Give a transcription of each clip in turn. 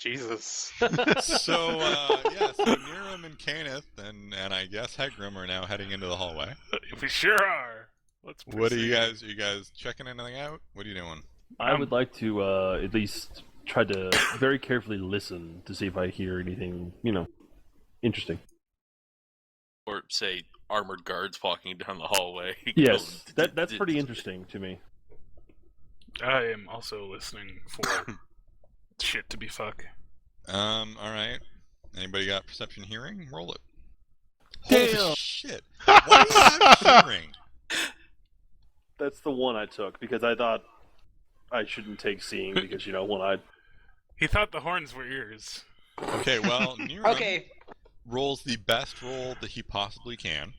Jesus. So Niram and Kenneth and I guess Hegram are now heading into the hallway. We sure are. Let's What are you proceed. guys? Are you guys checking anything out? What are you doing? I would like to at least try to very carefully listen to see if I hear anything, interesting. Or say armored guards walking down the hallway. Yes, that's pretty interesting to me. I am also listening for shit to be fuck. All right. Anybody got perception hearing? Roll it. Damn. Holy shit! Why do you have hearing? That's the one I took because I thought I shouldn't take seeing because when I He thought the horns were ears. Okay, well, Niram Okay, rolls the best roll that he possibly can.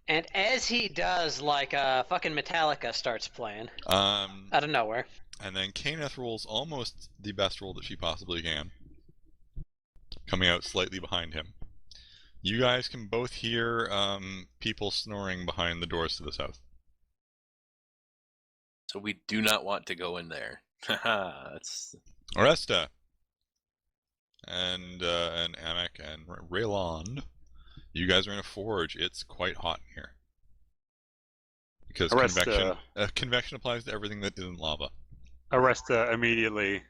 and as he does, like, fucking Metallica starts playing out of nowhere. And then Kenneth rolls almost the best roll that she possibly can, coming out slightly behind him. You guys can both hear people snoring behind the doors to the south. So we do not want to go in there. Haha, that's... Oresta and Amek and Raylond, you guys are in a forge. It's quite hot in here because Oresta. convection applies to everything that isn't lava. Aresta immediately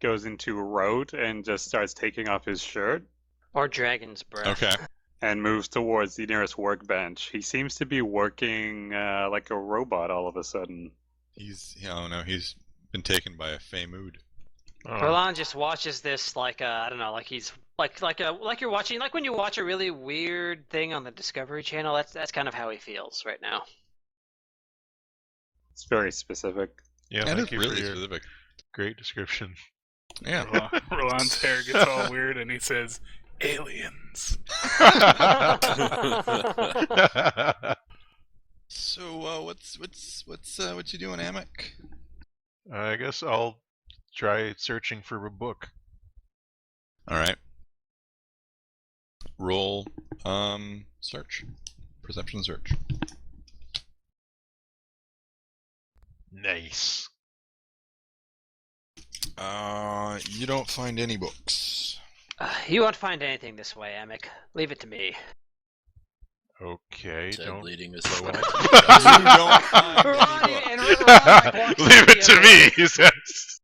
goes into road and just starts taking off his shirt Or Dragon's Breath. Okay. and moves towards the nearest workbench. He seems to be working like a robot all of a sudden. He's been taken by a fey mood. Roland just watches this like I don't know, like he's like you're watching, like when you watch a really weird thing on the Discovery Channel. That's kind of how he feels right now. It's very specific. Yeah, That thank is you really for your specific. great description. Yeah. Roland's hair gets all weird and he says, aliens. So what you doing, Amek? I guess I'll try searching for a book. All right. Roll search. Perception search. Nice. You don't find any books. You won't find anything this way, Amek. Leave it to me. Okay, Said don't. leading us throw away. You don't find any books. And Roland walks Leave it to me, he says.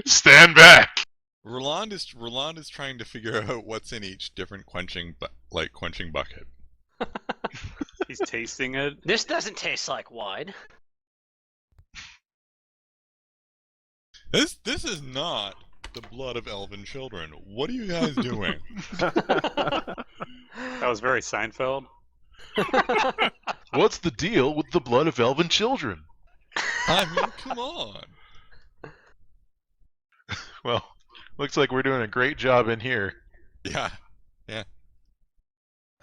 Stand back. Roland is trying to figure out what's in each different quenching bucket. He's tasting it. This doesn't taste like wine. This is not the blood of elven children. What are you guys doing? That was very Seinfeld. What's the deal with the blood of elven children? I mean, come on. Well, looks like we're doing a great job in here. Yeah.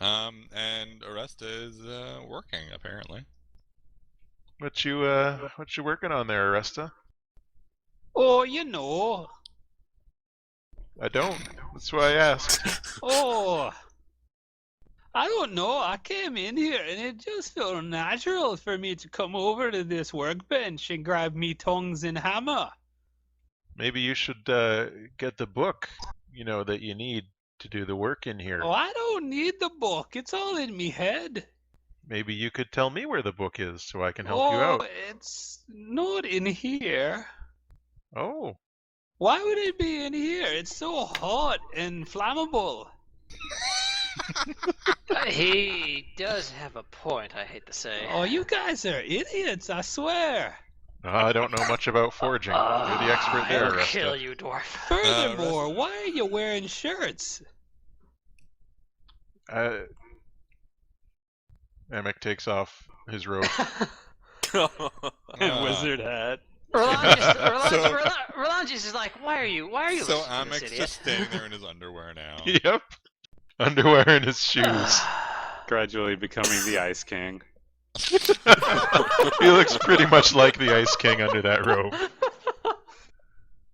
And Oresta is working apparently. What you working on there, Aresta? Oh, you know. I don't. That's why I asked. Oh, I don't know. I came in here and it just felt natural for me to come over to this workbench and grab me tongs and hammer. Maybe you should get the book, that you need to do the work in here. Oh, I don't need the book. It's all in me head. Maybe you could tell me where the book is so I can help you out. It's not in here. Oh. Why would it be in here? It's so hot and flammable. He does have a point, I hate to say. Oh, you guys are idiots, I swear. I don't know much about forging. You're the expert there, I'll Aresta. kill you, dwarf. Furthermore, why are you wearing shirts? Amek takes off his robe. And wizard hat. Roland just is like, why are you So listening to Amek's this idiot? just standing there in his underwear now. Yep. Underwear and his shoes. Gradually becoming the Ice King. He looks pretty much like the Ice King under that robe.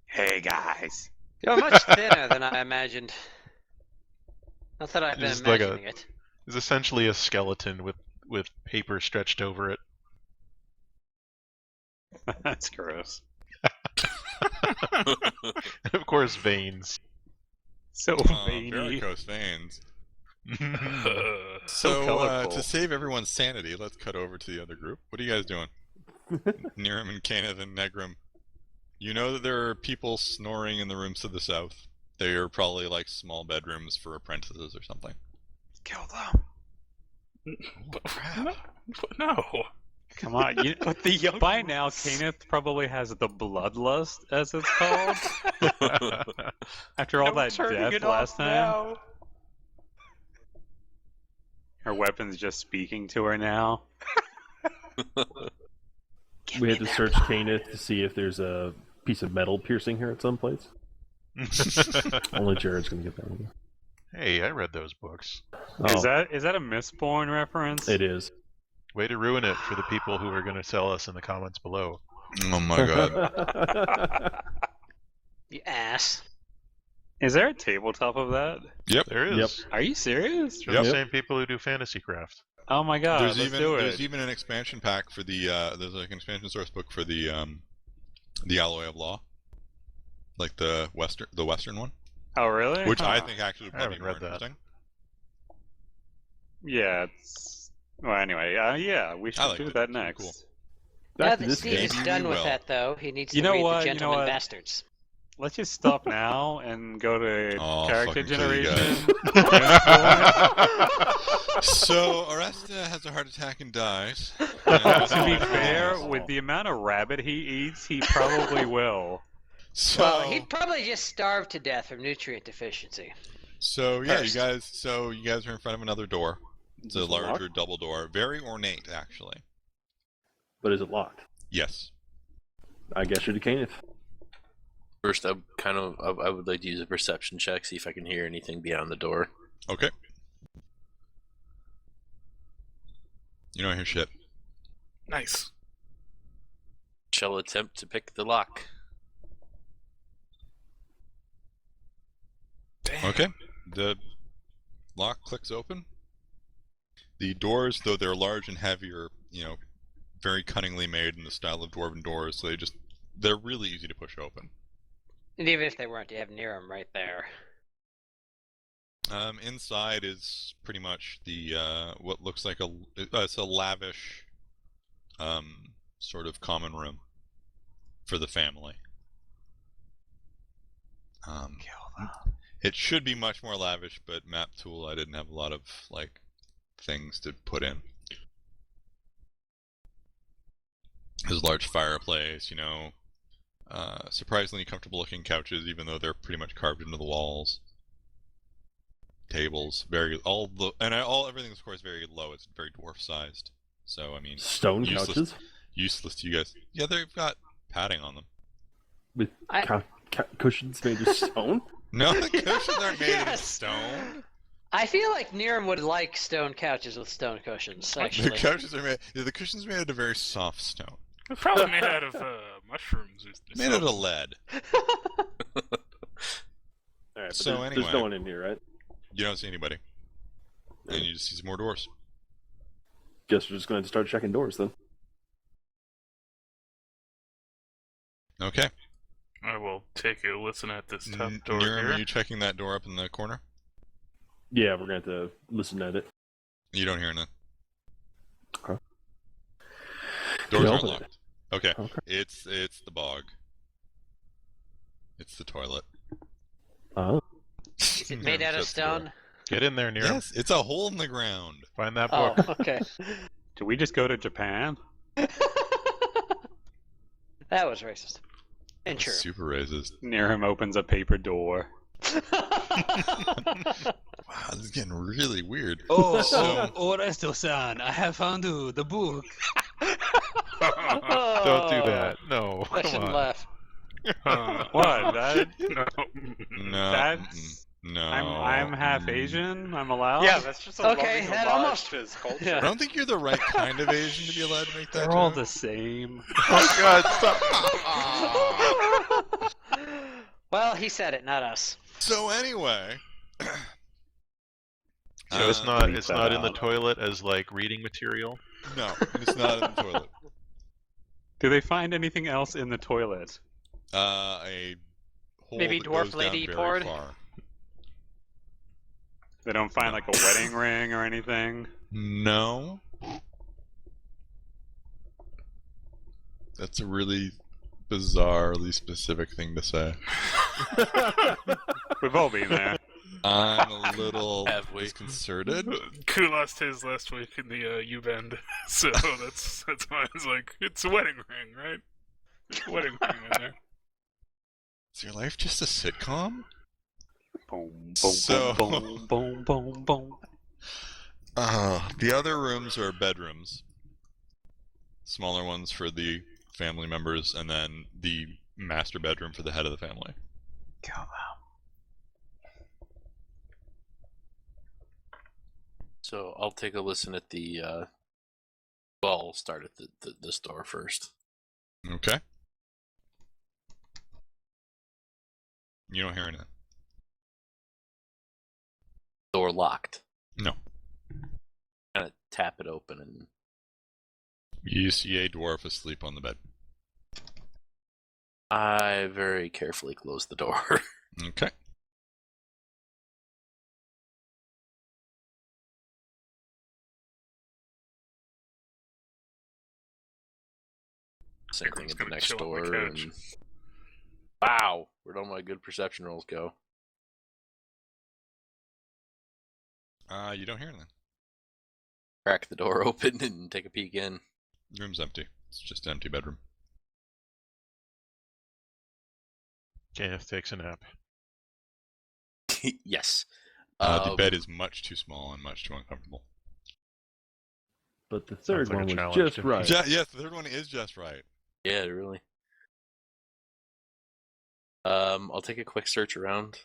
Hey guys. You're much thinner than I imagined. Not that I've been Just like imagining it. It's essentially a skeleton with paper stretched over it. That's gross. And of course, veins. So veiny. Varicose veins. Uh, So So, colorful. to save everyone's sanity, let's cut over to the other group. What are you guys doing? Niram and Kenneth and Negrim. You know that there are people snoring in the rooms to the south. They are probably like small bedrooms for apprentices or something. Kill them. no. Come on. But the young By now, Kenneth probably has the bloodlust, as it's called. After all that death last time. Her weapon's just speaking to her now. We had to search Caneth to see if there's a piece of metal piercing her at some place. Only Jared's gonna get that one. Hey, I read those books. Is Oh, that a Mistborn reference? it is. Way to ruin it for the people who are going to tell us in the comments below. Oh my god. You ass. Is there a tabletop of that? There is. Yep. Are you serious? For Yep. the same people who do Fantasy Craft. Oh my god, There's let's even do it. there's even an expansion pack for the there's like an expansion source book for the Alloy of Law, like the western one, Oh really? which I Huh. think actually would I probably haven't be more read that. interesting. Yeah, it's... Well, anyway, yeah, we should liked do it. that It's pretty next. cool. Now Back to that this Steve game. is Maybe done we with will. that, though, he needs You to know read what? The You know Gentleman what? Bastards. Let's just stop now and go to Oh, character fucking kill you generation. So Oresta has a heart attack and dies. To be fair, with the amount of rabbit he eats, he probably will. So Well, he'd probably just starve to death from nutrient deficiency. so yeah, First. you guys are in front of another door. It's a Is it locked? larger double door, very ornate actually. But is it locked? Yes. I guess you're to Caneth. First, I would like to use a perception check, see if I can hear anything beyond the door. Okay. You don't hear shit. Nice. Shall attempt to pick the lock. Damn. Okay. The lock clicks open. The doors, though they're large and heavy, are, very cunningly made in the style of dwarven doors, so they're really easy to push open. And even if they weren't, you have Niram right there. Inside is pretty much the what looks like it's a lavish sort of common room for the family. It should be much more lavish, but map tool I didn't have a lot of things to put in. There's a large fireplace, surprisingly comfortable looking couches, even though they're pretty much carved into the walls. Tables, everything's of course very low. It's very dwarf sized. So I mean, Stone useless. couches Useless to you guys. Yeah, they've got padding on them. with I- cushions made of stone. No, the cushions aren't made of Yes. stone. I feel like Niram would like stone couches with stone cushions, The actually. couches are made. The cushions are made out of very soft stone. It's probably made out of mushrooms. Or Made out of something. lead. All right, but So there's anyway. no one in here, right? You don't see anybody, and you just see some more doors. Guess we're just going to start checking doors then. Okay. I will take a listen at this top door Niram, here. are you checking that door up in the corner? Yeah, we're going to have to listen at it. You don't hear anything. Okay. Doors Yeah, aren't open it. locked. Okay. Okay. It's the bog. It's the toilet. Oh. Is it made out of Shuts the door. stone? Get in there, Niram. Yes, it's a hole in the ground. Find that Oh, book. okay. Do we just go to Japan? That was racist. And true. Super raises. Near him opens a paper door. Wow, this is getting really weird. Oh, So- Oresto-san, I have found the book. Don't do that. No, I come shouldn't on. laugh. What? That? No. No. That's- No. I'm half Asian. I'm allowed. Yeah, that's just a Okay, loving that homage almost- to his culture. Yeah. I don't think you're the right kind of Asian to be allowed to make that They're all joke. the same. Oh God, stop! Well, he said it, not us. So anyway, So it's uh, not Bleep it's that not in the out. toilet as like reading material. No, it's not in the toilet. Do they find anything else in the toilet? A hole Maybe that dwarf goes lady down very poured? far. They don't find No. like a wedding ring or anything. No. That's a really bizarrely specific thing to say. We've all been there. I'm a little Have we? disconcerted. Ku lost his last week in the U-bend, so that's why I was like, it's a wedding ring, right? Wedding ring in there. Is your life just a sitcom? Boom, boom, So- boom, boom, boom, boom. The other rooms are bedrooms. Smaller ones for the family members, and then the master bedroom for the head of the family. So I'll take a listen at the. Well, I'll start at this door first. Okay. You don't hear anything. Door locked. No. Kind of tap it open and. You see a dwarf asleep on the bed. I very carefully close the door. Okay. Same thing Everyone's at the gonna next chill on the door. couch. And... Wow, where'd all my good perception rolls go? You don't hear anything. Crack the door open and take a peek in. The room's empty. It's just an empty bedroom. Kenneth takes a nap. Yes. The bed is much too small and much too uncomfortable. But the third like a one was challenge just to me. right. Yes, the third one is just right. Yeah, really. I'll take a quick search around.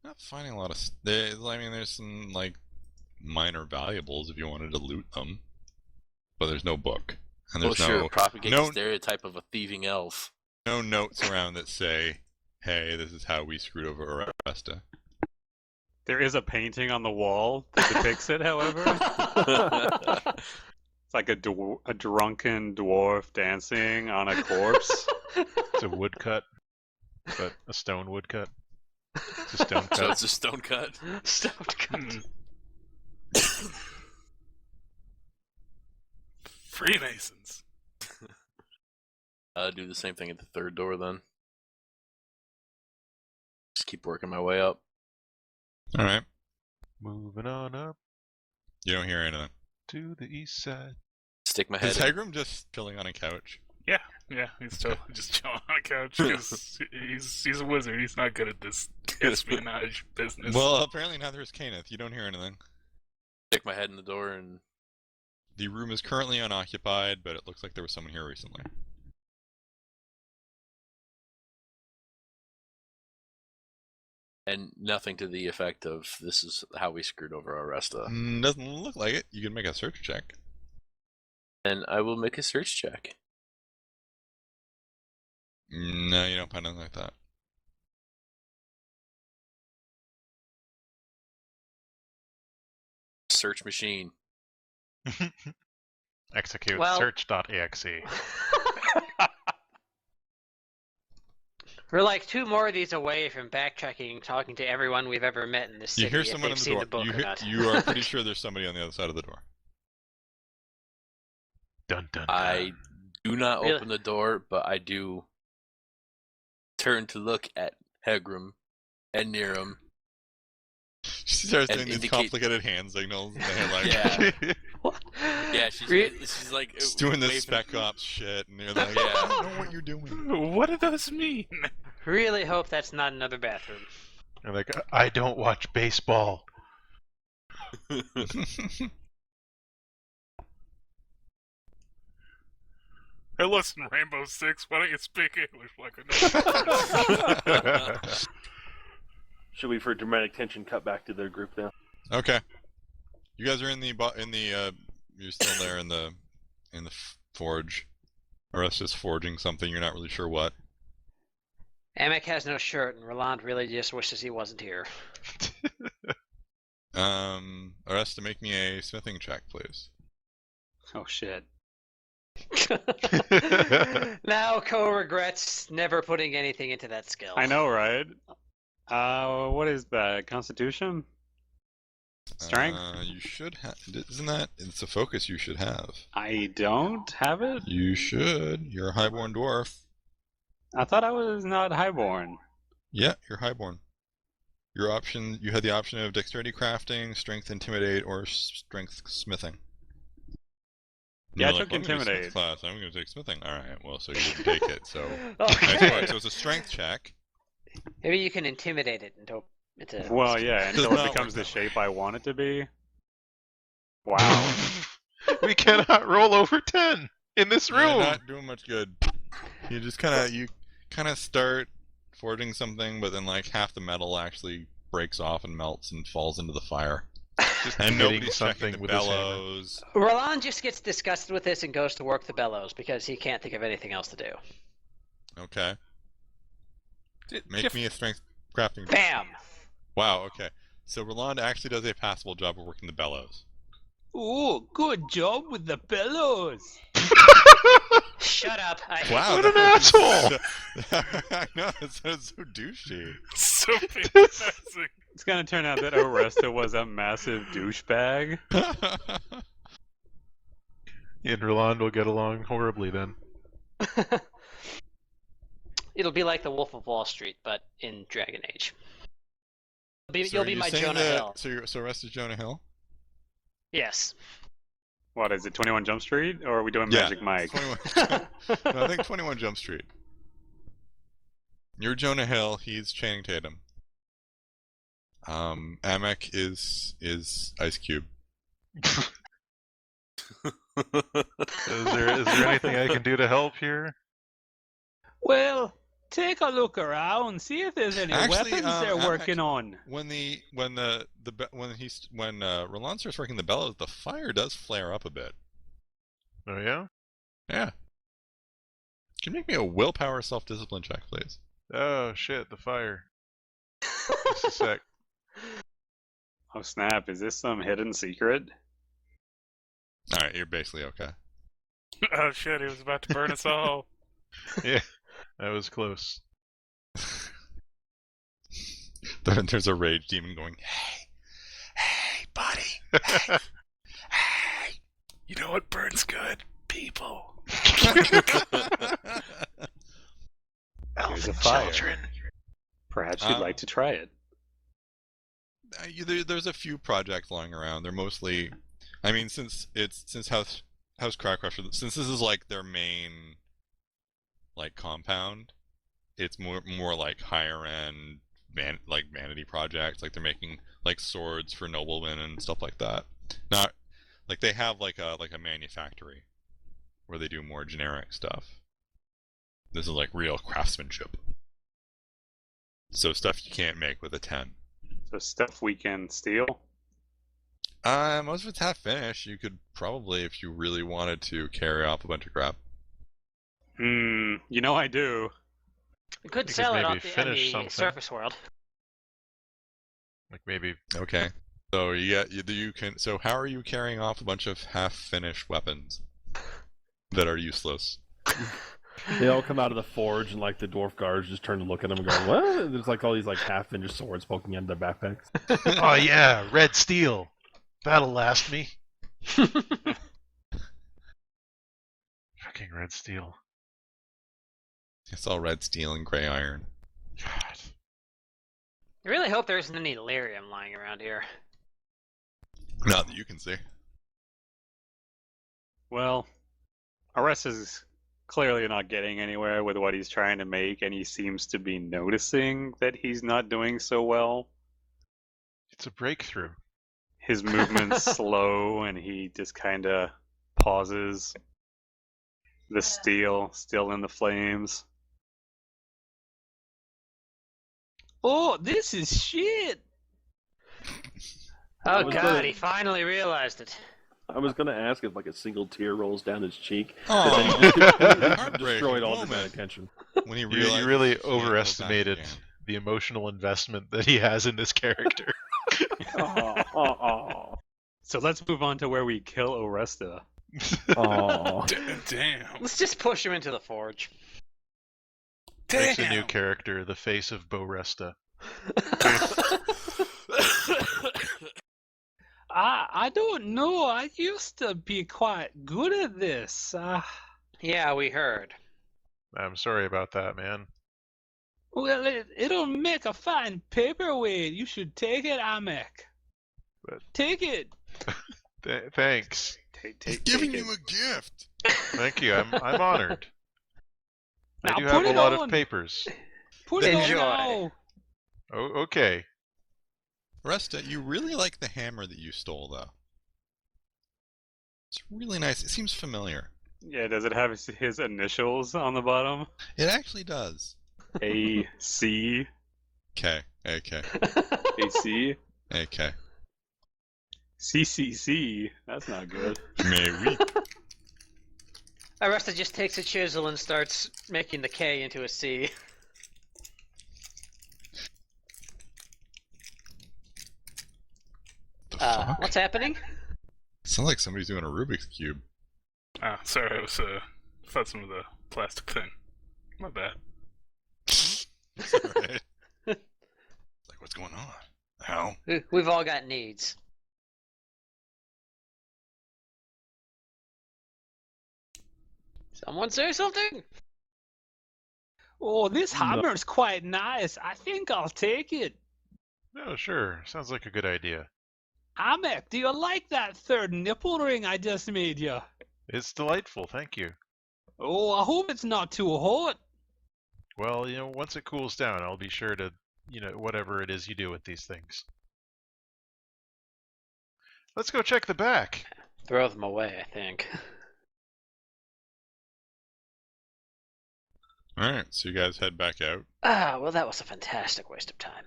Not finding a lot of. I mean, there's some like minor valuables if you wanted to loot them, but there's no book, and Well, there's sure, no propagate no- the stereotype of a thieving elf. no notes around that say, "Hey, this is how we screwed over Aresta." There is a painting on the wall that depicts it, however. It's like a drunken dwarf dancing on a corpse. It's a woodcut, but a stone woodcut. It's a stone So cut. it's a stone cut. Stone cut. Freemasons. Do the same thing at the third door then. Just keep working my way up. All right, Moving on up you don't hear anything. to the east side. Stick my head Is in. Hegram just chilling on a couch? Yeah, he's still just chilling on a couch because he's a wizard. He's not good at this espionage business. Well, apparently neither is Kenneth. You don't hear anything. Stick my head in the door and The room is currently unoccupied, but it looks like there was someone here recently. nothing to the effect of this is how we screwed over Aresta. Doesn't look like it. You can make a search check. And I will make a search check. No, you don't find anything like that. Search machine. Execute Well- search.exe. We're like 2 more of these away from backtracking, talking to everyone we've ever met in this city. You hear if someone they've in seen the the door. book or not. You are pretty sure there's somebody on the other side of the door. Dun dun dun. I do not Really? open the door, but I do turn to look at Hegram and Niram. She starts And doing these indicate- complicated hand signals. And they're like, Yeah. What? Yeah, Re- she's like She's doing this waving- spec ops shit, and you're like, Yeah. I don't know what you're doing. What do those mean? Really hope that's not another bathroom. They're like, I don't watch baseball. Hey, listen, Rainbow Six, why don't you speak English like a native? Should we, for dramatic tension, cut back to their group now? Okay, you guys are in the you're still there in the forge. Arresta's forging something. You're not really sure what. Amek has no shirt, and Roland really just wishes he wasn't here. Arresta, make me a smithing check, please. Oh shit. Now Ko regrets never putting anything into that skill. I know, right? What is that? Constitution? Strength? You should have. Isn't that? It's a focus you should have. I don't have it? You should. You're a highborn dwarf. I thought I was not highborn. Yeah, you're highborn. Your option. You had the option of dexterity crafting, strength intimidate, or strength smithing. Yeah, I You're took like, "Well, I'm gonna do intimidate. Smith class. I'm going to take smithing. All right. Well, so you didn't take it. So Oh, nice work. So it's a strength check. maybe you can intimidate it into. Well, yeah, Does until it not becomes work the that way. shape I want it to be. Wow. We cannot roll over 10 in this You're room. not doing much good. You just kind of start forging something, but then like half the metal actually breaks off and melts and falls into the fire. Just And hitting nobody's checking something the with his hammer. bellows. Roland just gets disgusted with this and goes to work the bellows because he can't think of anything else to do. Okay. Make me a strength crafting. Bam! Wow. Okay. So Roland actually does a passable job of working the bellows. Oh, good job with the bellows. Shut up! Wow. What an that was- I know. That sounds so douchey. So patronizing. It's gonna turn out that Oresta was a massive douchebag. He and Roland will get along horribly then. It'll be like the Wolf of Wall Street, but in Dragon Age. So You'll are be you my saying Jonah that- Hill. So rest is Jonah Hill? Yes. What is it, 21 Jump Street? Or are we doing Yeah, Magic Mike? 21. No, I think 21 Jump Street. You're Jonah Hill. He's Channing Tatum. Amek is Ice Cube. Is there anything I can do to help here? Well, take a look around, see if there's any Actually, weapons they're Amek- working on. When Roland starts working the bellows, the fire does flare up a bit. Oh yeah? Yeah. Can you make me a willpower self-discipline check, please? Oh shit, the fire. Just a sec. Oh snap, is this some hidden secret? All right, you're basically okay. Oh shit, he was about to burn us all. Yeah, that was close. There's a rage demon going, hey, buddy, hey. You know what burns good? People. There's a fire. Perhaps you'd like to try it. There's a few projects lying around. They're mostly, I mean, since House Crowcrusher, since this is like their main like compound, it's more like higher end like vanity projects. Like they're making like swords for noblemen and stuff like that. Not like they have like a manufactory where they do more generic stuff. This is like real craftsmanship. So stuff you can't make with a 10. So stuff we can steal? Most of it's half finished. You could probably, if you really wanted to, carry off a bunch of crap. You know I do. We could You could sell it maybe on the finish something. surface world. Like maybe Okay. So you can. So how are you carrying off a bunch of half-finished weapons that are useless? They all come out of the forge, and like the dwarf guards just turn to look at them and go, "What?" There's like all these like half-finished swords poking out of their backpacks. oh yeah, red steel. That'll last me. Fucking red steel. It's all red steel and gray iron. God. I really hope there isn't any lyrium lying around here. Not that you can see. Well, Arrest is clearly not getting anywhere with what he's trying to make, and he seems to be noticing that he's not doing so well. It's a breakthrough. His movement's slow, and he just kind of pauses. The steel still in the flames. Oh, this is shit. Oh was god, gonna- he finally realized it. I was gonna ask if like a single tear rolls down his cheek, Oh, but then he just heartbreaking destroyed all moment. dramatic tension. When he You realized really he can't go back overestimated again. the emotional investment that he has in this character. So let's move on to where we kill Oresta. Oh, Damn. Let's just push him into the forge. Makes a new Damn. character, the face of Bo Resta. I don't know. I used to be quite good at this. Yeah, we heard. I'm sorry about that, man. Well, it'll make a fine paperweight. You should take it, Amek. But- Take it. Thanks. He's giving you a gift. Thank you. I'm honored. I Now do put have a it lot on. of papers. Put it on Enjoy. now. Oh, okay. Resta, you really like the hammer that you stole, though. It's really nice. It seems familiar. Yeah, does it have his initials on the bottom? It actually does. A C K. AK. A C AK. C C C. That's not good. Mais oui. Aresta just takes a chisel and starts making the K into a C. The fuck? What's happening? Sounds like somebody's doing a Rubik's Cube. Ah, sorry, I was fussing with a plastic thing. My bad. It's alright. Like, what's going on? How? We've all got needs. Someone say something? Oh, this No. hammer's quite nice. I think I'll take it. No, sure. Sounds like a good idea. Amek, do you like that third nipple ring I just made you? It's delightful, thank you. Oh, I hope it's not too hot. Well, once it cools down, I'll be sure to, whatever it is you do with these things. Let's go check the back. Throw them away, I think. Alright, so you guys head back out. Ah, well, that was a fantastic waste of time.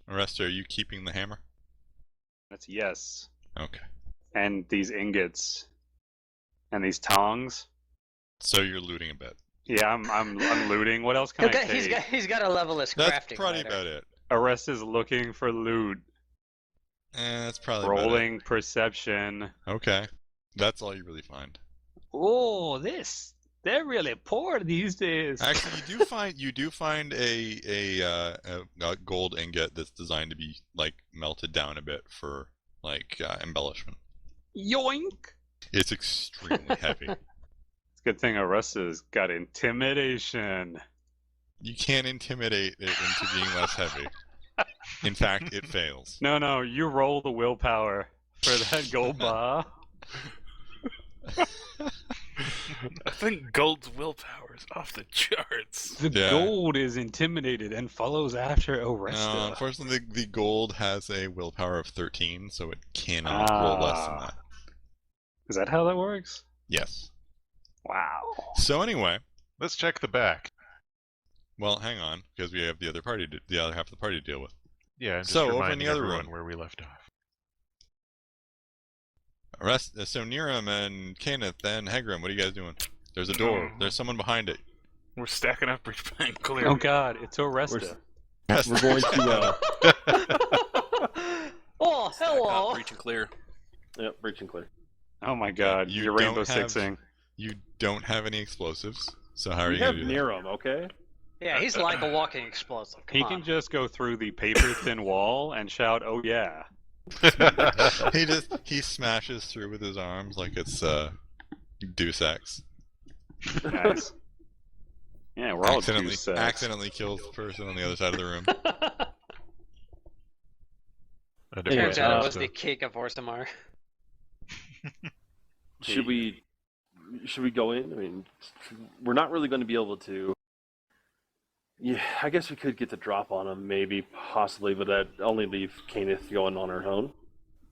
Aresta, are you keeping the hammer? That's yes. Okay. And these ingots and these tongs. So you're looting a bit. Yeah, I'm looting. What else can I take? He's got to level his That's crafting probably later. about it. Arrest is looking for loot. That's probably about Rolling perception. it. Okay. That's all you really find. Oh, they're really poor these days. Actually, you do find a gold ingot that's designed to be like melted down a bit for like embellishment. Yoink. It's extremely heavy. It's a good thing Arresta's got intimidation. You can't intimidate it into being less heavy. In fact, it fails. No, you roll the willpower for that gold bar. I think Gold's willpower is off the charts. The Yeah. gold is intimidated and follows after Aresta. No, unfortunately, the gold has a willpower of 13, so it cannot roll less than that. Is that how that works? Yes. Wow. So anyway, Let's check the back. well, hang on, because we have the other half of the party to deal with. Yeah, I'm just So, over in reminding the other everyone room. where we left off. So Niram and Kenneth and Hegram, what are you guys doing? There's a door. There's someone behind it. We're stacking up, replaying clear. Oh god, it's Arresta. we're going to. Oh, hello. Breach and clear. Yep, breach and clear. Oh my god, You you're Rainbow don't have- Sixing. You don't have any explosives, so how are We you have gonna do near him, okay? Yeah, he's like a walking explosive. Come He on. can just go through the paper-thin wall and shout, "Oh yeah!" that? He smashes through with his arms like it's Deus Ex. Nice. Yeah, we're all accidentally Deus Ex. accidentally kills the person on the other side of the room. A Anyway, Turns out it was so- the cake of Orsamar. Should we go in? I mean, we're not really going to be able to. Yeah, I guess we could get the drop on him, maybe, possibly, but that'd only leave Kenneth going on her own.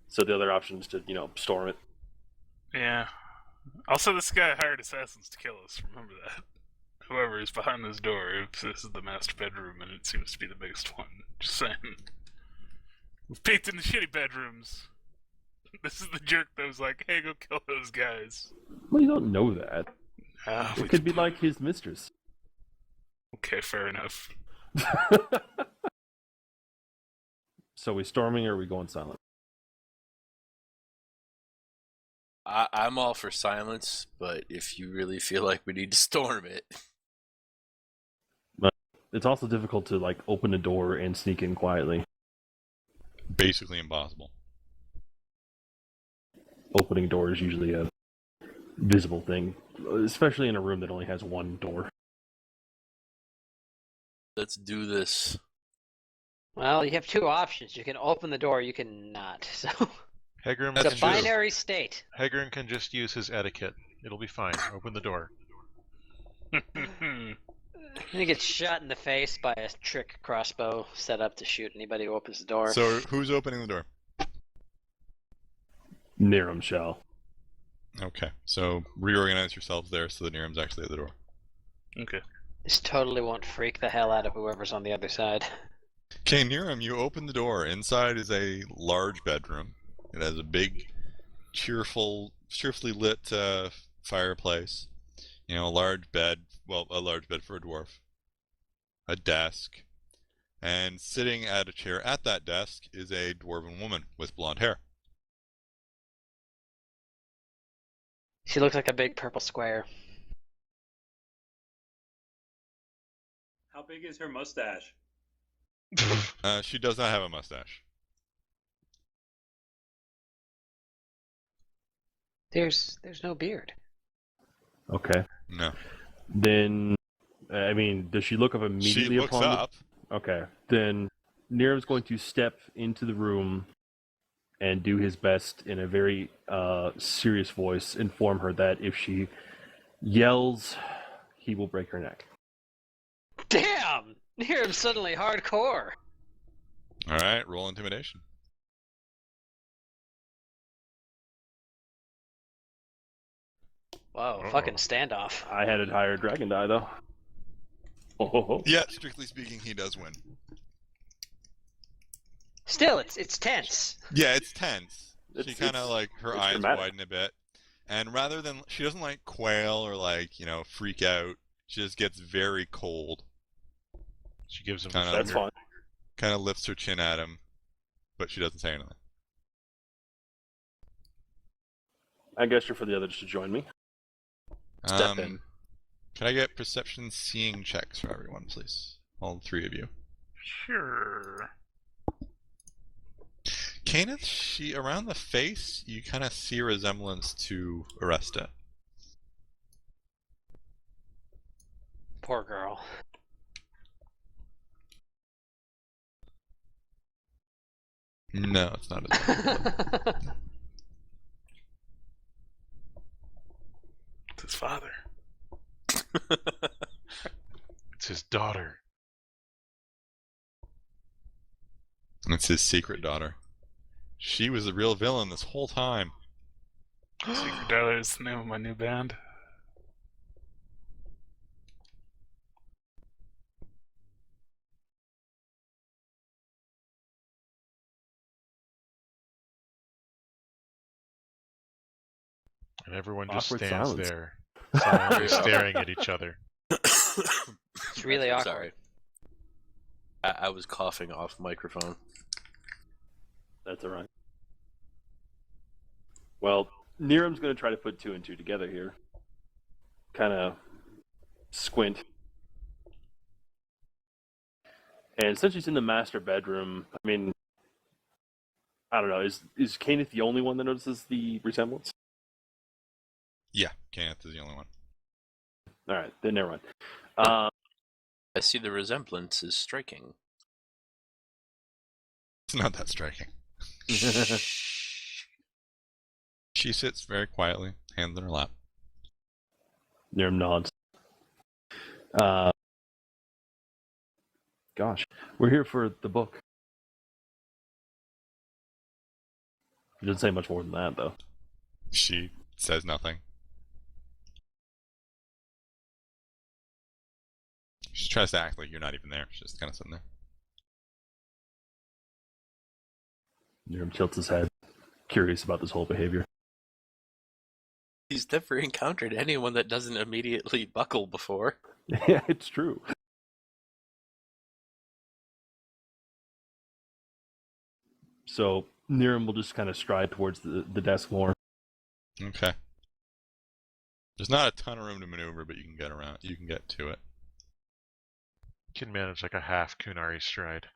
So the other option is to, storm it. Yeah. Also, this guy hired assassins to kill us. Remember that. Whoever is behind this door, if this is the master bedroom, and it seems to be the biggest one. Just saying. We've peeked in the shitty bedrooms. This is the jerk that was like, hey, go kill those guys. Well, you don't know that. Ah, It could be like his mistress. Okay, fair enough. So we storming or are we going silent? I'm all for silence, but if you really feel like we need to storm it, But it's also difficult to like open a door and sneak in quietly. Basically impossible. Opening a door is usually a visible thing, especially in a room that only has one door. let's do this. Well, you have two options. You can open the door, you can not. So Hegrim That's it's a true. binary state. Hegrim can just use his etiquette. It'll be fine. Open the door. He gets shot in the face by a trick crossbow set up to shoot anybody who opens the door. So who's opening the door? Niram shall. Okay, so reorganize yourselves there so that Niram's actually at the door. Okay. This totally won't freak the hell out of whoever's on the other side. Okay, Niram, you open the door. Inside is a large bedroom. It has a big, cheerfully lit fireplace. You know, a large bed. Well, a large bed for a dwarf. A desk. And sitting at a chair at that desk is a dwarven woman with blonde hair. She looks like a big purple square. How big is her mustache? She does not have a mustache. There's no beard. Okay. No. Then, I mean, does she look up immediately She looks upon up. Okay. Then Niram's going to step into the room and do his best in a very serious voice, inform her that if she yells, he will break her neck. Damn! Niram's suddenly hardcore. Alright, roll intimidation. Whoa, Uh-oh. fucking standoff. I had a higher dragon die, though. Oh. Yeah, strictly speaking, he does win. Still, it's tense. Yeah, it's tense. She It's- kind of like, her it's eyes dramatic. widen a bit. And rather than, she doesn't like quail or like, you know, freak out. She just gets very cold. She gives him Kinda the That's finger. fine. Kind of lifts her chin at him. But she doesn't say anything. I gesture for the others to join me. Step in. Can I get perception seeing checks for everyone, please? All three of you. Sure. Kenneth, she around the face, you kind of see a resemblance to Aresta. Poor girl. No, it's not as It's his father. It's his daughter. It's his secret daughter. She was the real villain this whole time. Secret Dollar is the name of my new band. And everyone just Awkward stands silence. there, silently staring at each other. It's really awkward. Sorry. I was coughing off microphone. That's alright. Well, Niram's going to try to put two and two together here. Kind of squint. And since she's in the master bedroom, I mean, I don't know, is Kenneth the only one that notices the resemblance? Yeah, Kenneth is the only one. Alright, then never mind. I see the resemblance is striking. It's not that striking. She sits very quietly, hands in her lap. Niram nods. Gosh, we're here for the book. It doesn't say much more than that, though. She says nothing. She tries to act like you're not even there. She's just kind of sitting there. Niram tilts his head, curious about this whole behavior. He's never encountered anyone that doesn't immediately buckle before. Yeah, it's true. So Niram will just kind of stride towards the desk more. Okay. There's not a ton of room to maneuver, but you can get around. You can get to it. Can manage like a half Kunari stride.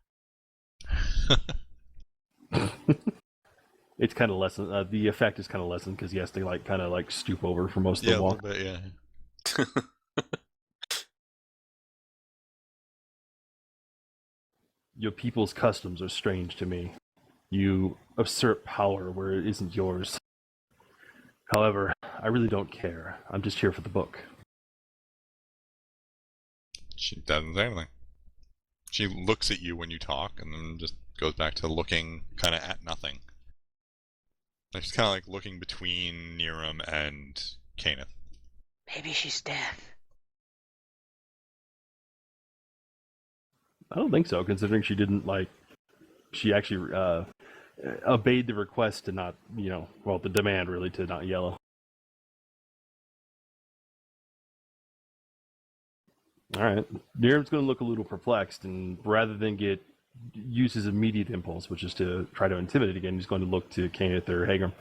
It's kind of lessened. The effect is kind of lessened because he has to like kind of like stoop over for most of Yeah, the a walk. little bit. Yeah. Your people's customs are strange to me. You assert power where it isn't yours. However, I really don't care. I'm just here for the book. She doesn't say anything. She looks at you when you talk, and then just goes back to looking kind of at nothing. Like she's kind of like looking between Niram and Kenneth. Maybe she's deaf. I don't think so, considering she didn't like. She actually obeyed the request to not, the demand really to not yellow. All right, Niram's going to look a little perplexed, and rather than use his immediate impulse, which is to try to intimidate again, he's going to look to Kenneth or Hagram.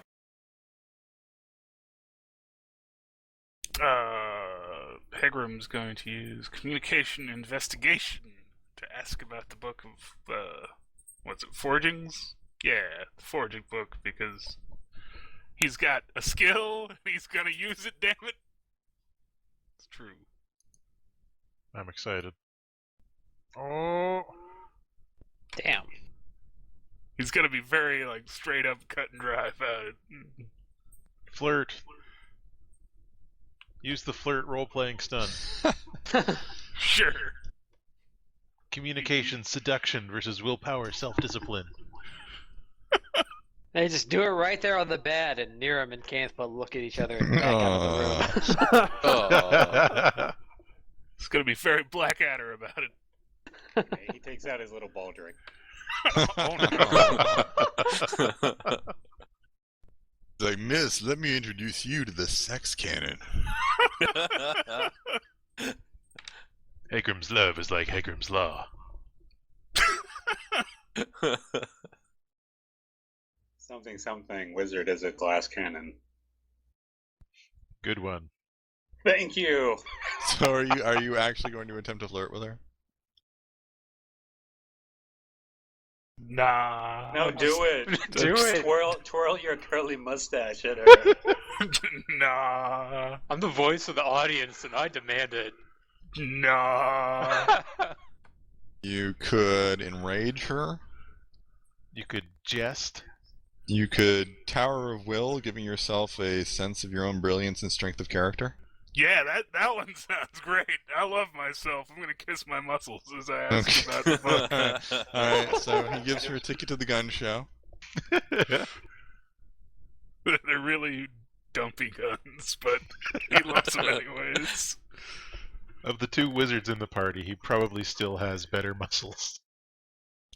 Hegram's going to use communication investigation to ask about the book of, what's it, forgings? Yeah, the forging book, because he's got a skill, and he's gonna use it, damn it! It's true. I'm excited. Oh, Damn. He's gonna be very, like, straight up cut and dry about it. flirt. Use the flirt role-playing stunt. Sure. Communication, seduction versus willpower, self-discipline. They just do it right there on the bed, and Niram and Kenneth both look at each other and back out of the room. Oh. It's gonna be very Blackadder about it. Okay, he takes out his little ball drink. Oh no. It's like, Miss, let me introduce you to the sex cannon. Hagrim's love is like Hagrim's law. Something, wizard is a glass cannon. Good one. Thank you! So are you actually going to attempt to flirt with her? Nah. No, do it! Do it. Twirl your curly mustache at her. Nah. I'm the voice of the audience, and I demand it. Nah. You could enrage her. You could jest. You could Tower of Will, giving yourself a sense of your own brilliance and strength of character. Yeah, that one sounds great. I love myself. I'm gonna kiss my muscles as I ask about the book. Alright, so he gives her a ticket to the gun show. They're really dumpy guns, but he loves them anyways. Of the two wizards in the party, he probably still has better muscles.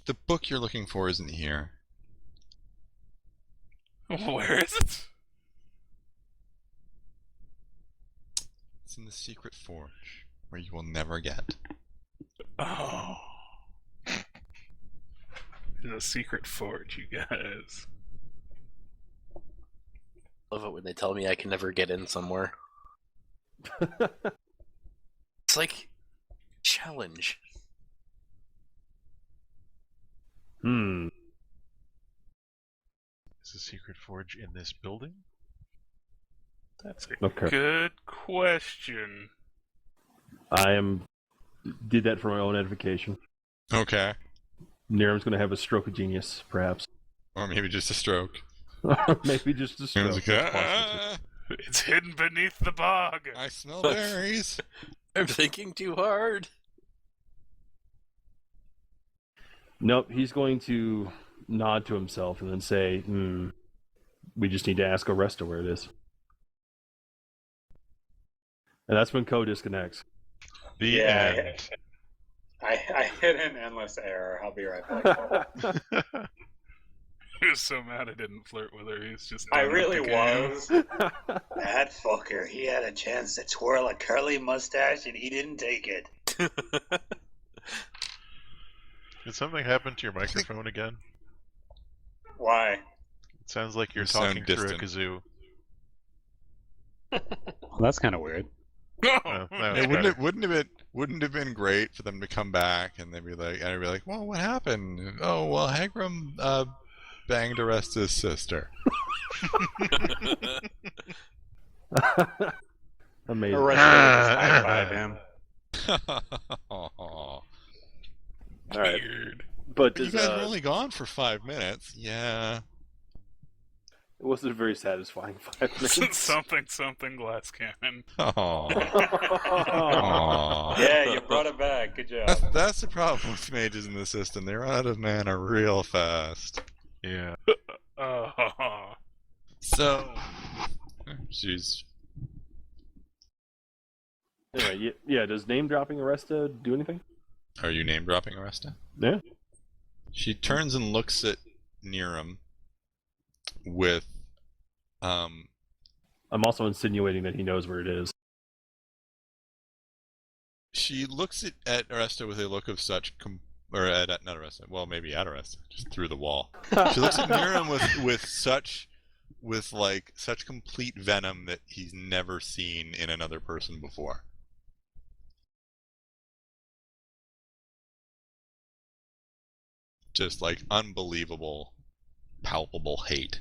The book you're looking for isn't here. Where is it? It's in the secret forge, where you will never get. Oh. There's a secret forge, you guys. Love it when they tell me I can never get in somewhere. It's like challenge. Is the secret forge in this building? That's a Okay. good question. Did that for my own edification. Okay. Niram's going to have a stroke of genius, perhaps. Or maybe just a stroke. Maybe just a He stroke. was like, That's possible, too. It's hidden beneath the bog. I smell berries. I'm thinking too hard. Nope, he's going to nod to himself and then say, we just need to ask Oresta where it is. And that's when Ko disconnects. The end. I hit an endless error. I'll be right back. He was so mad I didn't flirt with her. He was just. I done with really the game. was. That fucker, he had a chance to twirl a curly mustache and he didn't take it. Did something happen to your microphone again? Why? It sounds like you're You sound talking through a distant. kazoo. Well, that's kind of weird. That was It better. wouldn't have been great for them to come back and they'd be like, well, what happened? Oh, well, Hagram banged Arresta's sister. Amazing. Arresta would just high-five him. All right, Weird. but You does, guys were only gone for 5 minutes. Yeah. it wasn't a very satisfying 5 minutes. something glass cannon. Oh. Aw. Yeah, you brought it back. Good job. That's the problem with mages in the system. They run out of mana real fast. Yeah. So, jeez. Anyway, yeah. Does name dropping Arresta do anything? Are you name dropping Arresta? Yeah. She turns and looks at Niram with, I'm also insinuating that he knows where it is. she looks at Arresta with a look of such, or at, not Arresta, well, maybe at Arresta, just through the wall. She looks at Niram with such complete venom that he's never seen in another person before. Just like unbelievable, palpable hate.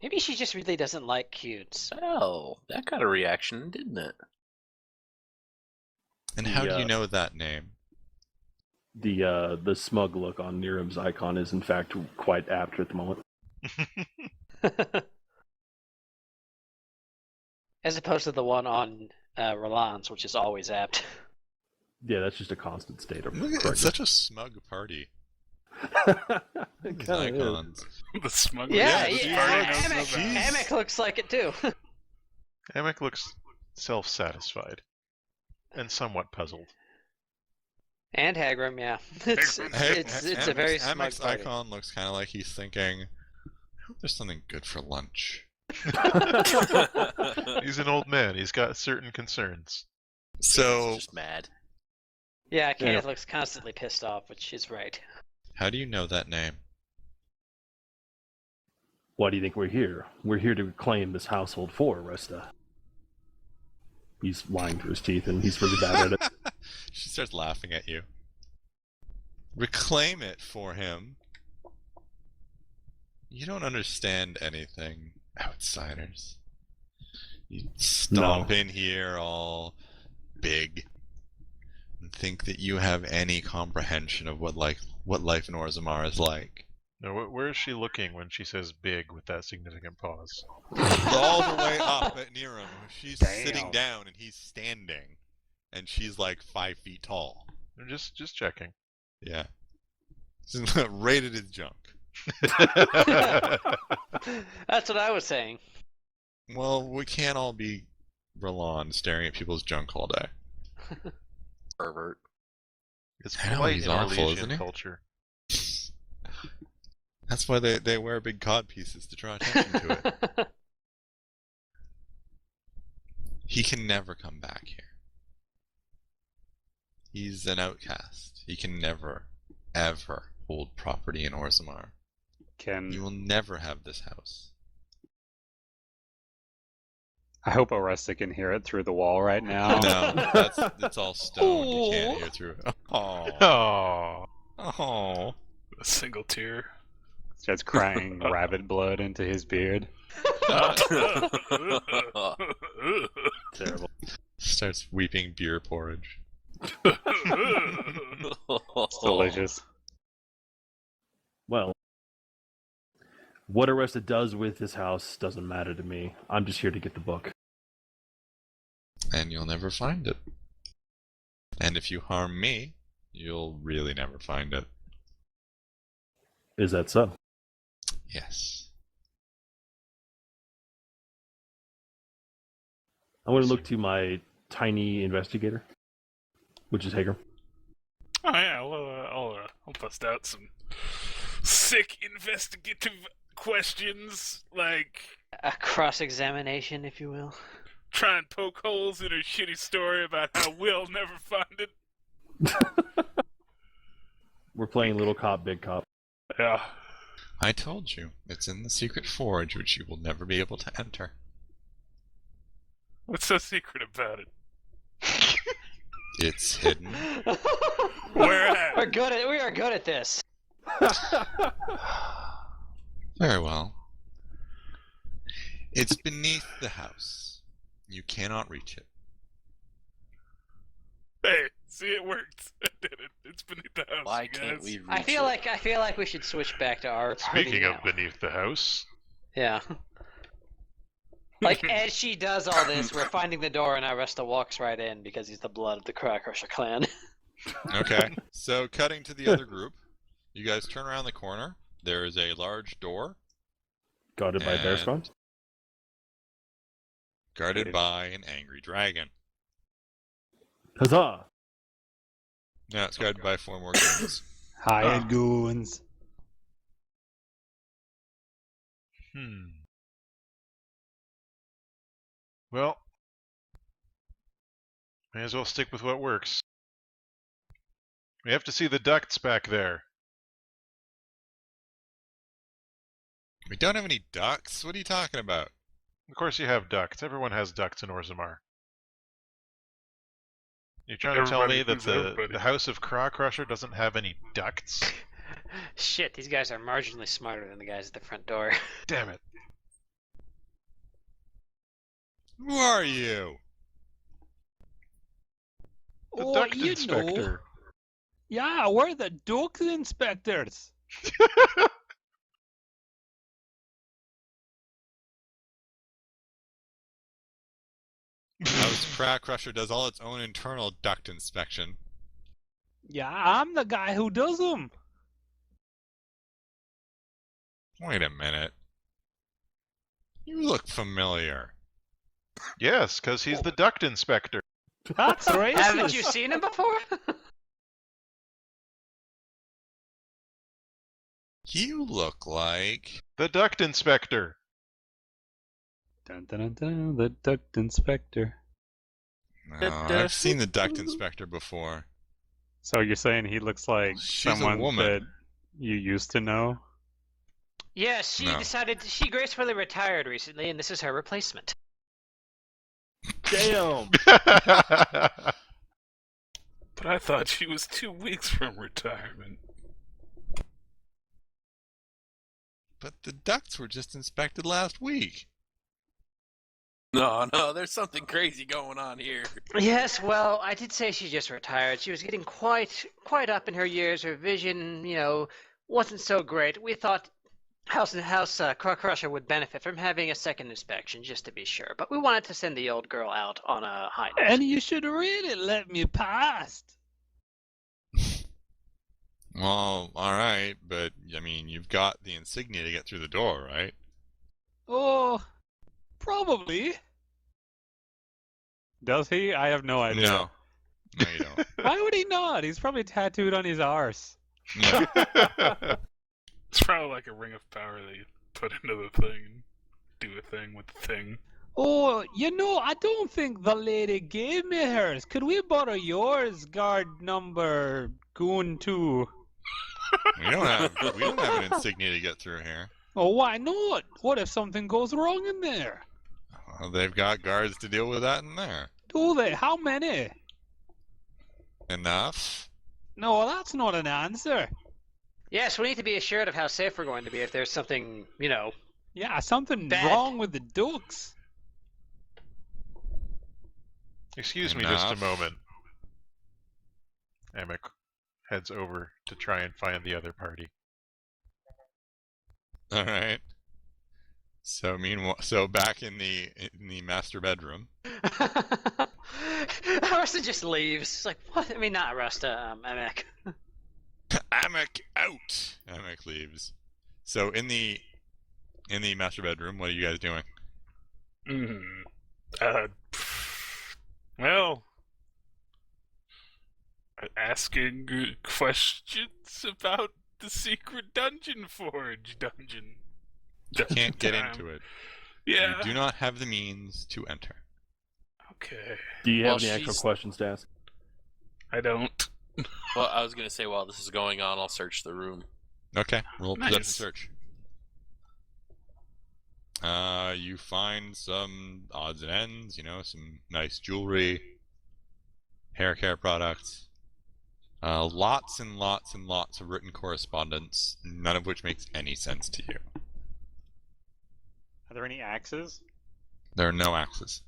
Maybe she just really doesn't like cutes. Oh, that got a reaction, didn't it? And how do Yeah. you know that name? The smug look on Niram's icon is in fact quite apt at the moment. As opposed to the one on Roland's, which is always apt. Yeah, that's just a constant state of Look at, it's correctness. such a smug party. It These kinda is. icons. The smuggler. Yeah, this yeah. party knows Hammock, no better. Hammock looks like it too. Hammock looks self-satisfied and somewhat puzzled. And Hagram, yeah. It's a very smug Hammock's party. icon looks kind of like he's thinking, I hope there's something good for lunch. He's an old man. He's got certain concerns. So, He's just mad. Yeah, Kenneth Yeah. looks constantly pissed off, which is right. how do you know that name? Why do you think we're here? We're here to claim this household for Arresta. He's lying through his teeth, and he's really bad at it. She starts laughing at you. Reclaim it for him. You don't understand anything, outsiders. You stomp in here all big and think that you have any comprehension of what life in Orzammar is like. Now, where is she looking when she says big with that significant pause? All the way up at Niram. She's Damn. sitting down and he's standing. And she's like 5 feet tall. I'm just checking. Yeah. Rated his junk. That's what I was saying. Well, we can't all be Roland staring at people's junk all day. Pervert. It's I know, polite he's in awful, Orlesian isn't he? culture. That's why they wear big cod pieces to draw attention to it. He can never come back here. He's an outcast. He can never, ever hold property in Orzammar. You will never have this house. I hope Arresta can hear it through the wall right now. No, it's all stone. You can't hear through it. Oh. Oh. Oh. A single tear. Starts crying rabbit blood into his beard. Terrible. Starts weeping beer porridge. It's delicious. Well, what Arresta does with this house doesn't matter to me. I'm just here to get the book. And you'll never find it. And if you harm me, you'll really never find it. Is that so? Yes. I'm going to look to my tiny investigator, which is Hager. Oh yeah, I'll bust out some sick investigative questions, like A cross-examination, if you will. try and poke holes in her shitty story about how we'll never find it. We're playing little cop, big cop. Yeah. I told you, it's in the secret forge which you will never be able to enter. What's so secret about it? It's hidden. Where at? We are good at this. Very well. It's beneath the house. You cannot reach it. Hey, see, it worked. I did it. It's beneath the house. Why you can't guys. we reach I feel like we should switch back to our party Speaking of now. beneath the house, Yeah. Like, as she does all this, we're finding the door and Aresta walks right in because he's the blood of the Crusher clan. Okay. So cutting to the other group, you guys turn around the corner. There is a large door Guarded by bear And- spawns? guarded by an angry dragon. Huzzah! Now it's guarded by 4 more goons. Hired goons. Well, may as well stick with what works. We have to see the ducts back there. We don't have any ducks. What are you talking about? Of course you have ducts. Everyone has ducts in Orzammar. You're trying to tell me that the House of Craw Crusher doesn't have any ducts? Shit, these guys are marginally smarter than the guys at the front door. Damn it. Who are you? The Oh, duct you inspector. know. Yeah, we're the DUCTS inspectors. House Crack Crusher does all its own internal duct inspection. Yeah, I'm the guy who does them. Wait a minute. You look familiar. Yes, because he's the duct inspector. That's racist. Haven't you seen him before? You look like... The duct inspector. Dun, dun, dun, dun, the duct inspector. No, I've seen the duct inspector before. So you're saying he looks like She's a someone woman. that you used to know? Yes, she No. decided she gracefully retired recently, and this is her replacement. Damn! But I thought she was 2 weeks from retirement. But the ducts were just inspected last week. No, there's something crazy going on here. Yes, well, I did say she just retired. She was getting quite up in her years. Her vision, wasn't so great. We thought House Craw Crusher would benefit from having a second inspection, just to be sure. But we wanted to send the old girl out on a high note. And you should really let me past. Well, alright, but, I mean, you've got the insignia to get through the door, right? Oh, probably. Does he? I have no idea. No. No, you don't. Why would he not? He's probably tattooed on his arse. No. It's probably like a ring of power that you put into the thing and do a thing with the thing. Oh, I don't think the lady gave me hers. Could we borrow yours, guard number goon 2? We don't have an insignia to get through here. Oh, why not? What if something goes wrong in there? Well, they've got guards to deal with that in there. Do they? How many? Enough? No, that's not an answer. Yes, we need to be assured of how safe we're going to be if there's something, Yeah, something Bad. wrong with the ducks. Excuse me just a Enough. moment. Amick heads over to try and find the other party. Alright. So back in the master bedroom. Aresta just leaves. It's like, what? I mean, not Aresta, Emek. Amick out! Amick leaves. So in the master bedroom, what are you guys doing? Well, asking questions about the secret dungeon forge dungeon. You can't get into it. Yeah. You do not have the means to enter. Okay. Do you have Well, any actual she's- questions to ask? I don't. Well, I was gonna say while this is going on, I'll search the room. Okay, roll Nice. perception search. You find some odds and ends, some nice jewelry, hair care products, lots and lots and lots of written correspondence, none of which makes any sense to you. Are there any axes? There are no axes.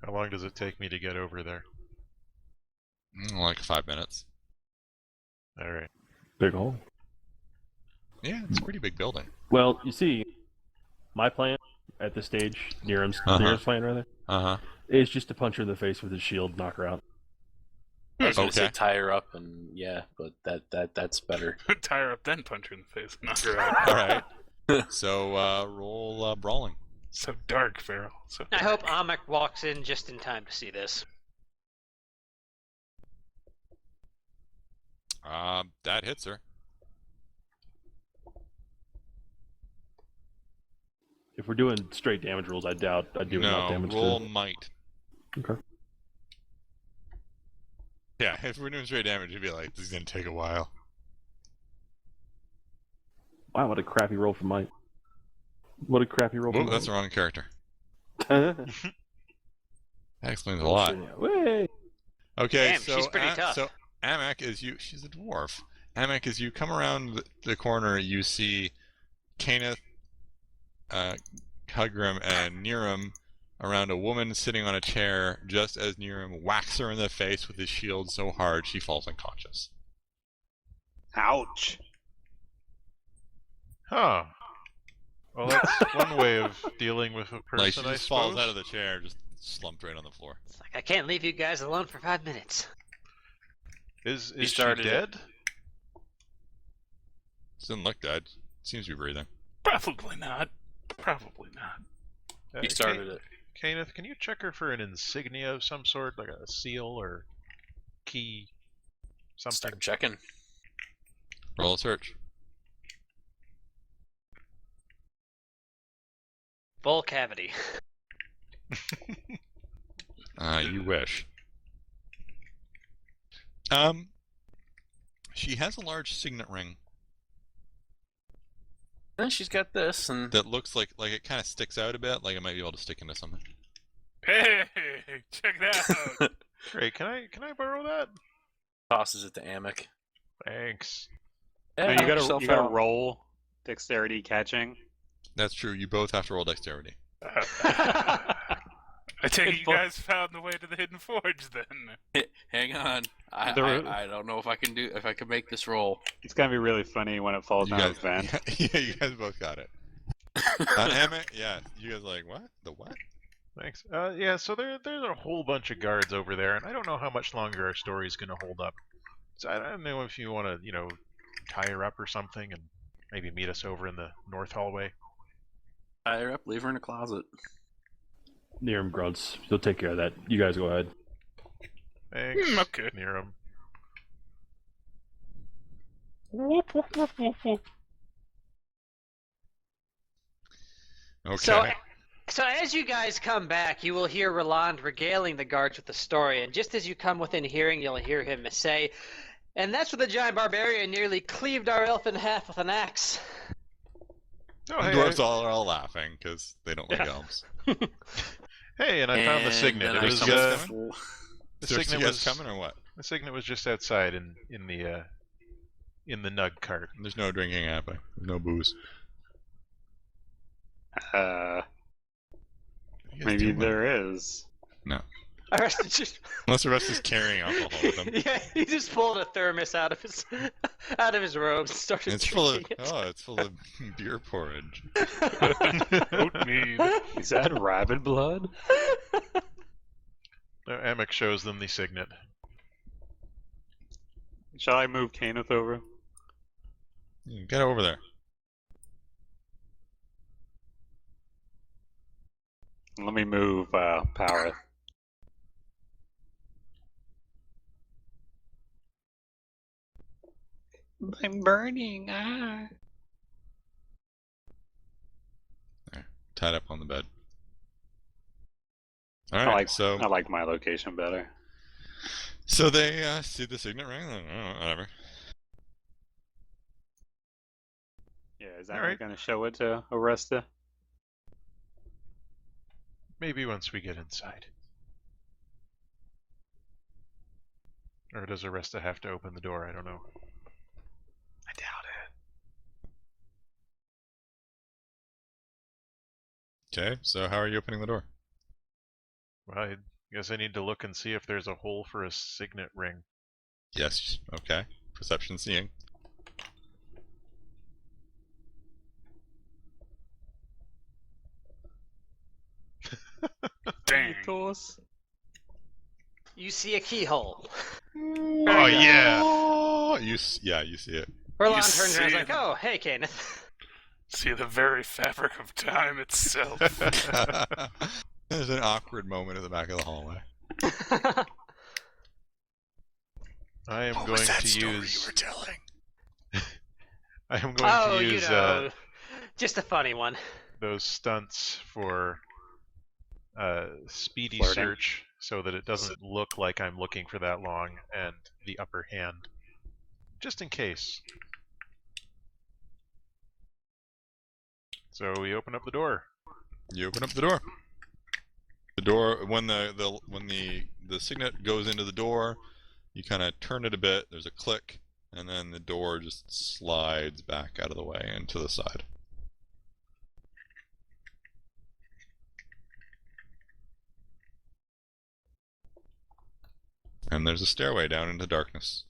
How long does it take me to get over there? Like 5 minutes. All right. Big hole. Yeah, it's a pretty big building. Well, you see, my plan at this stage, Niram's plan rather, is just to punch her in the face with his shield, knock her out. I was gonna say Okay. tie her up, and but that's better. Tie her up, then punch her in the face, knock her out. Alright. So, roll brawling. So dark, Farrell. So I hope Amek walks in just in time to see this. That hits her. If we're doing straight damage rolls, I doubt I'd do enough No, damage. roll might. Okay. Yeah, if we're doing straight damage, you'd be like, this is gonna take a while. Wow, what a crappy roll for might. What a crappy roll Oh, for that's the wrong character. might. That explains a lot. Way. Okay, Damn, so she's pretty tough. So Amek, she's a dwarf. Amek, as you come around the corner, you see Kenneth, Hugrim, and Niram around a woman sitting on a chair just as Niram whacks her in the face with his shield so hard she falls unconscious. Ouch. Huh. Well, that's one way of dealing with a person, Like, she I just suppose. falls out of the chair, just slumped right on the floor. It's like, I can't leave you guys alone for 5 minutes. Is He she started it. dead? Doesn't look dead. Seems to be breathing. probably not. Probably not. He started it. Kenneth, can you check her for an insignia of some sort, like a seal or key, something? Start checking. Roll a search. Full cavity. You wish. She has a large signet ring And she's got this, and that looks like it kind of sticks out a bit, like it might be able to stick into something. Hey, check that out. Great. Can I borrow that? tosses it to Amek. Thanks. No, Yeah, you gotta yourself you gotta out. roll dexterity catching. That's true. You both have to roll dexterity. I take it you Good guys found the way to the hidden forge, then. Hang on. I don't know if I can make this roll. It's gonna be really funny when it falls You down guys, the vent. yeah, you guys both got it. Emmett, yeah, you guys are like, what? The what? Thanks. Yeah, so there's a whole bunch of guards over there, and I don't know how much longer our story's going to hold up. So I don't know if you want to, tie her up or something and maybe meet us over in the north hallway. Tie her up, leave her in a closet. Niram grunts. He'll take care of that. You guys go ahead. Thanks, Okay. Niram. Okay. So as you guys come back, you will hear Roland regaling the guards with the story, and just as you come within hearing, you'll hear him say, "And that's where the giant barbarian nearly cleaved our elf in half with an axe." Oh, The hey, dwarves are all laughing because they don't like Yeah. elves. hey, and I found the And signet. then It I was summoned uh, full- the So you signet guys was coming or what? the signet was just outside in the nug cart. There's no drinking happening. There's no booze. You guys Maybe do there is. Arestin just Unless the rest is carrying alcohol with them. yeah, he just pulled a thermos out of his robes and started It's full of drinking it. it's full of beer porridge. Oatmeal. Is that rabbit blood? No, Amek shows them the signet. Shall I move Kenneth over? Get over there. Let me move Power. I'm burning. Ah. Tied up on the bed. All right. I like my location better. So they see the signet ring. Whatever. Yeah, is that Alright. going to show it to Aresta? Maybe once we get inside. Or does Aresta have to open the door? I don't know. I doubt it. Okay, so how are you opening the door? Well, I guess I need to look and see if there's a hole for a signet ring. Yes, okay. Perception seeing. Dang. Toss. You see a keyhole. Oh, yeah! Oh, you see it. Orlon You turns around and is see like, it. oh, hey, Kenneth. See the very fabric of time itself. There's an awkward moment at the back of the hallway. I am What going was that to story use. you were telling? I am going Oh, to you use know, just a funny one. those stunts for speedy Flirting. search so that it doesn't look like I'm looking for that long, and the upper hand. Just in case. So we open up the door. You open up the door. The door, when the signet goes into the door, you kind of turn it a bit. There's a click, and then the door just slides back out of the way and to the side. And there's a stairway down into darkness.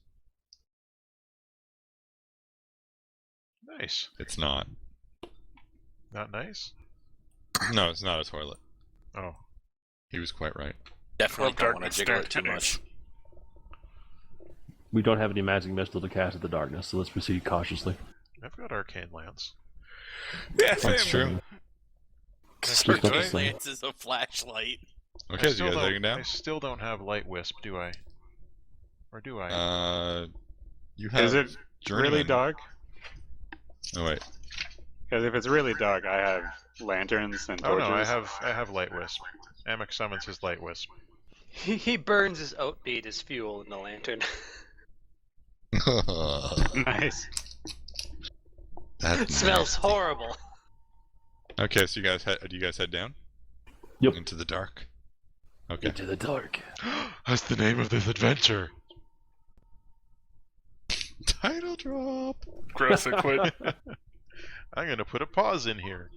Nice. It's not. Not nice? No, it's not a toilet. Oh. He was quite right. Definitely Well, don't want darkness, to jiggle dark it too tennis. much. We don't have any magic missile to cast at the darkness, so let's proceed cautiously. I've got arcane lance. Yeah, That's true. Just not the Arcane same. lance is a flashlight. Okay, so you guys heading I down? still don't have light wisp, do I? Or do I? You have Is it really journeyman. dark? Oh wait. Because if it's really dark, I have lanterns and Oh torches. no, I have light wisp. Amok summons his light wisp. He burns his oat bead as fuel in the lantern. Nice. That's It smells nasty. horrible. Okay, so do you guys head down? Yep. Into the dark. Okay. Into the dark. That's the name of this adventure. Title drop. Gross, I quit. I'm gonna put a pause in here.